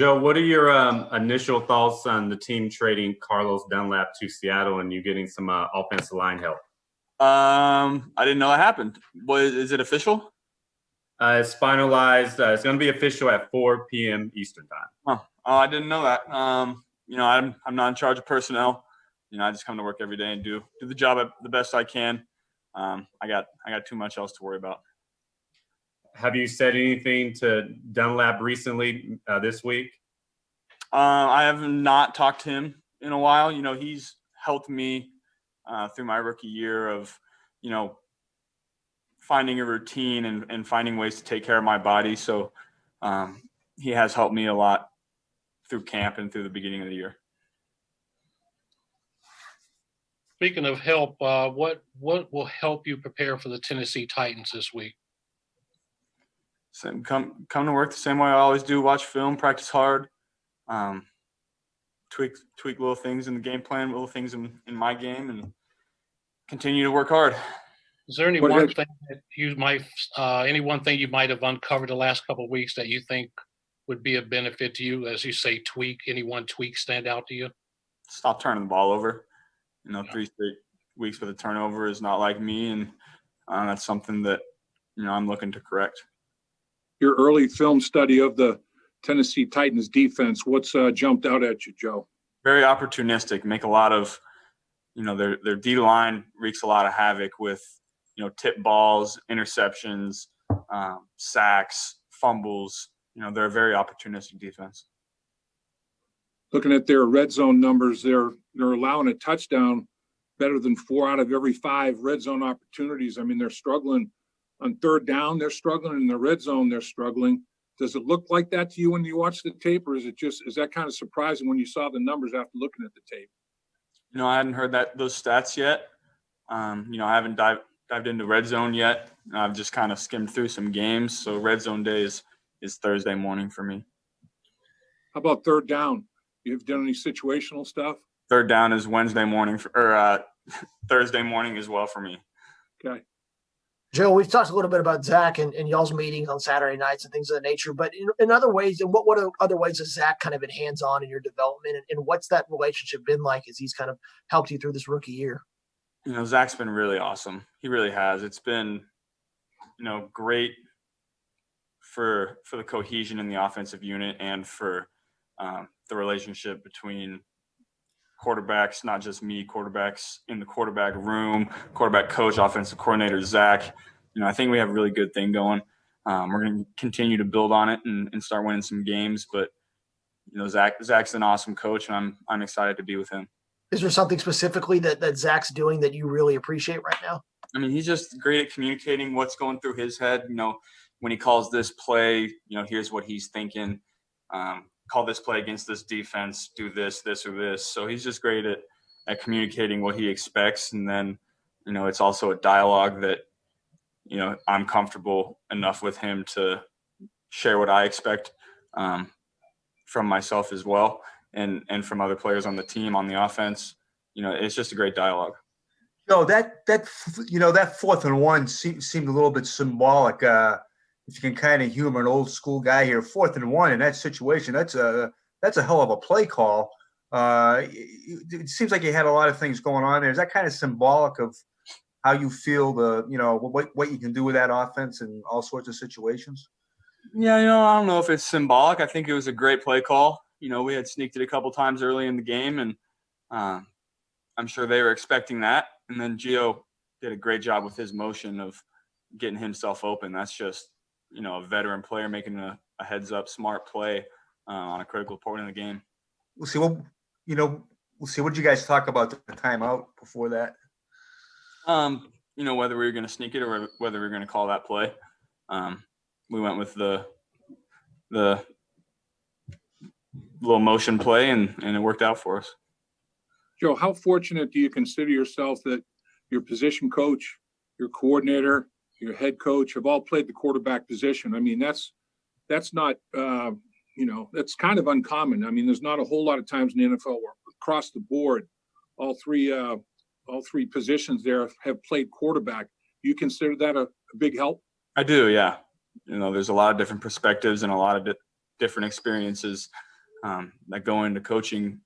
Joe, what are your initial thoughts on the team trading Carlos Dunlap to Seattle and you getting some offensive line help? I didn't know that happened. Is it official? It's finalized. It's going to be official at 4 p.m. Eastern time. Oh, I didn't know that. I'm not in charge of personnel. I just come to work every day and do the job the best I can. I got too much else to worry about. Have you said anything to Dunlap recently this week? I have not talked to him in a while. He's helped me through my rookie year of, finding a routine and finding ways to take care of my body. So he has helped me a lot through camp and through the beginning of the year. Speaking of help, what will help you prepare for the Tennessee Titans this week? Come to work the same way I always do. Watch film, practice hard, tweak little things in the game plan, little things in my game, and continue to work hard. Is there any one thing that you might have uncovered the last couple of weeks that you think would be a benefit to you? As you say, any one tweak stand out to you? Stop turning the ball over. 3 straight weeks with a turnover is not like me, and that's something that I'm looking to correct. Your early film study of the Tennessee Titans defense, what's jumped out at you, Joe? Very opportunistic. Make a lot of, their D line wreaks a lot of havoc with, tip balls, interceptions, sacks, fumbles. They're a very opportunistic defense. Looking at their red zone numbers, they're allowing a touchdown better than 4 out of every 5 red zone opportunities. I mean, they're struggling on third down. They're struggling in the red zone. They're struggling. Does it look like that to you when you watch the tape, or is that kind of surprising when you saw the numbers after looking at the tape? I hadn't heard those stats yet. I haven't dived into red zone yet. I've just kind of skimmed through some games. So red zone day is Thursday morning for me. How about third down? You've done any situational stuff? Third down is Wednesday morning or Thursday morning as well for me. Okay. Joe, we've talked a little bit about Zach and y'all's meetings on Saturday nights and things of that nature, but in other ways, and what other ways has Zach kind of been hands-on in your development, and what's that relationship been like as he's kind of helped you through this rookie year? Zach's been really awesome. He really has. It's been, great for the cohesion in the offensive unit and for the relationship between quarterbacks, not just me, quarterbacks in the quarterback room, quarterback coach, offensive coordinator, Zach. I think we have a really good thing going. We're going to continue to build on it and start winning some games. But, Zach's an awesome coach, and I'm excited to be with him. Is there something specifically that Zach's doing that you really appreciate right now? I mean, he's just great at communicating what's going through his head. When he calls this play, here's what he's thinking. Call this play against this defense, do this, this, or this. So he's just great at communicating what he expects. And then, it's also a dialogue that, I'm comfortable enough with him to share what I expect from myself as well and from other players on the team, on the offense. It's just a great dialogue. That 4th and 1 seemed a little bit symbolic. If you can kind of humor an old school guy here, 4th and 1 in that situation, that's a hell of a play call. It seems like you had a lot of things going on there. Is that kind of symbolic of how you feel what you can do with that offense in all sorts of situations? Yeah, I don't know if it's symbolic. I think it was a great play call. We had sneaked it a couple times early in the game, and I'm sure they were expecting that. And then Gio did a great job with his motion of getting himself open. That's just, a veteran player making a heads-up smart play on a critical point in the game. We'll see. What did you guys talk about the timeout before that? Whether we were going to sneak it or whether we were going to call that play. We went with the little motion play, and it worked out for us. Joe, how fortunate do you consider yourself that your position coach, your coordinator, your head coach have all played the quarterback position? I mean, that's not, that's kind of uncommon. I mean, there's not a whole lot of times in the NFL where across the board, all three positions there have played quarterback. Do you consider that a big help? I do, yeah. There's a lot of different perspectives and a lot of different experiences that go into coaching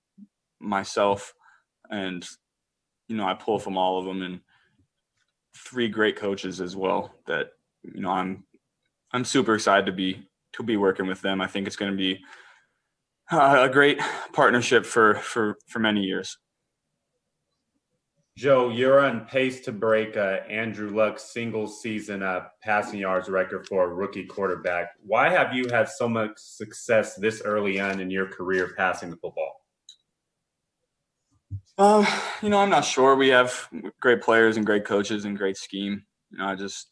myself, and I pull from all of them, and 3 great coaches as well that I'm super excited to be working with them. I think it's going to be a great partnership for many years. Joe, you're on pace to break Andrew Luck's single-season passing yards record for a rookie quarterback. Why have you had so much success this early on in your career passing the football? I'm not sure. We have great players and great coaches and great scheme. I just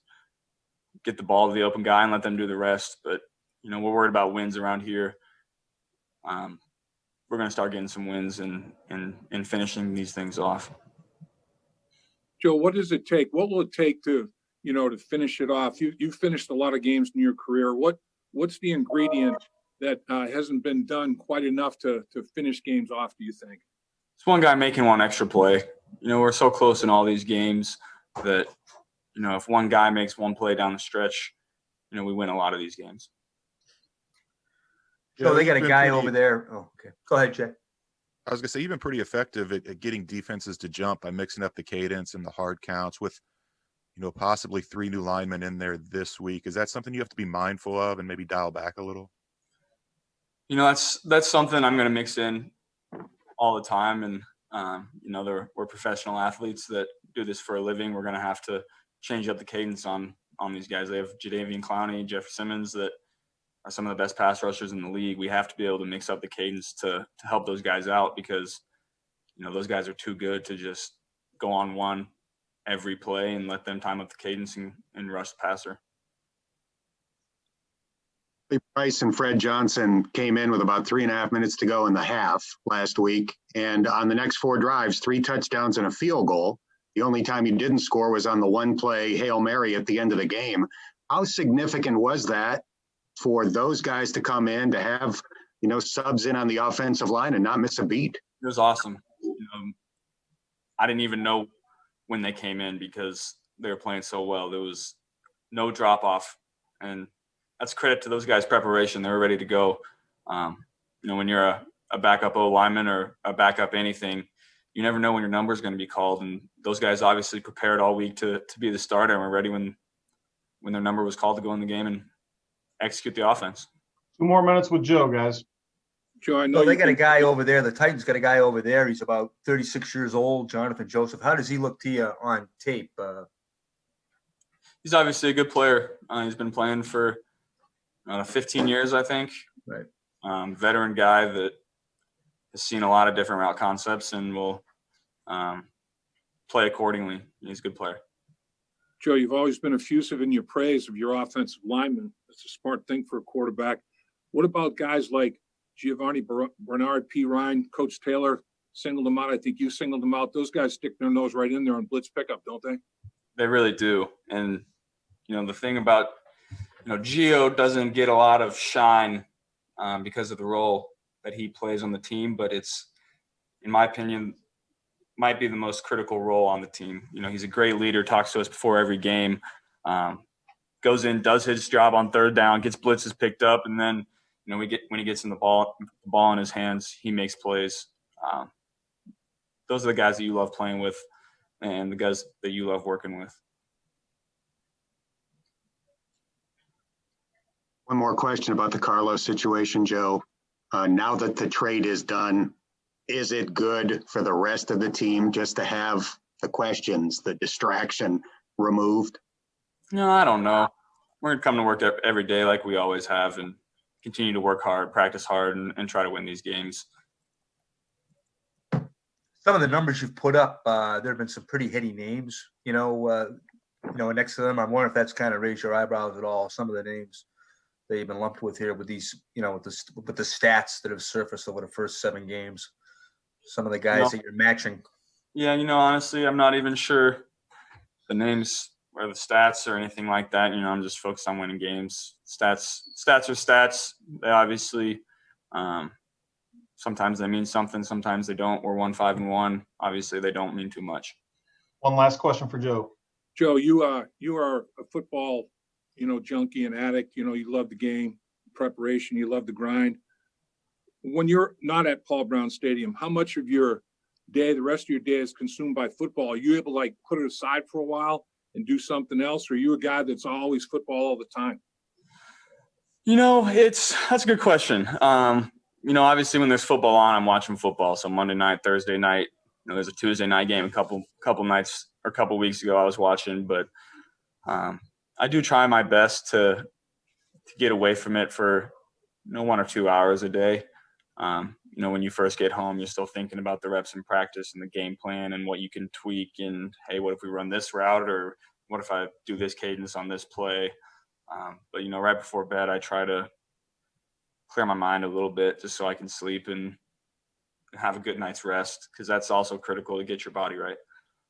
get the ball to the open guy and let them do the rest. But, we're worried about wins around here. We're going to start getting some wins and finishing these things off. Joe, what does it take? What will it take to finish it off? You've finished a lot of games in your career. What's the ingredient that hasn't been done quite enough to finish games off, do you think? It's one guy making one extra play. We're so close in all these games that, if one guy makes one play down the stretch, we win a lot of these games. So they got a guy over there. Oh, okay. Go ahead, Jay. I was going to say, you've been pretty effective at getting defenses to jump by mixing up the cadence and the hard counts with, possibly 3 new linemen in there this week. Is that something you have to be mindful of and maybe dial back a little? That's something I'm going to mix in all the time. And, we're professional athletes that do this for a living. We're going to have to change up the cadence on these guys. They have Jadeveon Clowney, Jeff Simmons that are some of the best pass rushers in the league. We have to be able to mix up the cadence to help those guys out because, those guys are too good to just go on one every play and let them time up the cadence and rush the passer. Price and Fred Johnson came in with about 3.5 minutes to go in the half last week. And on the next 4 drives, 3 touchdowns and a field goal. The only time he didn't score was on the one play Hail Mary at the end of the game. How significant was that for those guys to come in, to have, subs in on the offensive line and not miss a beat? It was awesome. I didn't even know when they came in because they were playing so well. There was no drop off, and that's credit to those guys' preparation. They were ready to go. When you're a backup O lineman or a backup anything, you never know when your number is going to be called. And those guys obviously prepared all week to be the starter and were ready when their number was called to go in the game and execute the offense. 2 more minutes with Joe, guys. Joe, I know So they got a guy over there. The Titans got a guy over there. He's about 36 years old, Jonathan Joseph. How does he look to you on tape? He's obviously a good player. He's been playing for 15 years, I think. Right. Veteran guy that has seen a lot of different route concepts and will play accordingly. He's a good player. Joe, you've always been effusive in your praise of your offensive linemen. It's a smart thing for a quarterback. What about guys like Giovanni Bernard, P. Ryan, Coach Taylor singled them out? I think you singled them out. Those guys stick their nose right in there on blitz pickup, don't they? They really do. And, the thing about, Gio doesn't get a lot of shine because of the role that he plays on the team, but it's, in my opinion, might be the most critical role on the team. He's a great leader, talks to us before every game, goes in, does his job on 3rd down, gets blitzes picked up, and then, when he gets in the ball in his hands, he makes plays. Those are the guys that you love playing with and the guys that you love working with. One more question about the Carlos situation, Joe. Now that the trade is done, is it good for the rest of the team just to have the questions, the distraction removed? No, I don't know. We're going to come to work every day like we always have and continue to work hard, practice hard, and try to win these games. Some of the numbers you've put up, there have been some pretty heady names, next to them. I'm wondering if that's kind of raised your eyebrows at all. Some of the names that you've been lumped with here with these, with the stats that have surfaced over the first 7 games. Some of the guys that you're matching. Yeah, honestly, I'm not even sure the names or the stats or anything like that. I'm just focused on winning games. Stats are stats. They obviously sometimes they mean something, sometimes they don't. We're 1-5-1. Obviously, they don't mean too much. One last question for Joe. Joe, you are a football, junkie and addict. You love the game, preparation. You love the grind. when you're not at Paul Brown Stadium, how much of your day, the rest of your day, is consumed by football? Are you able to like put it aside for a while and do something else? Or are you a guy that's always football all the time? That's a good question. Obviously when there's football on, I'm watching football. So Monday night, Thursday night, there's a Tuesday night game a couple nights or a couple weeks ago I was watching, but I do try my best to get away from it for 1 or 2 hours a day. When you first get home, you're still thinking about the reps in practice and the game plan and what you can tweak and, hey, what if we run this route, or what if I do this cadence on this play? But right before bed, I try to clear my mind a little bit just so I can sleep and have a good night's rest, because that's also critical to get your body right.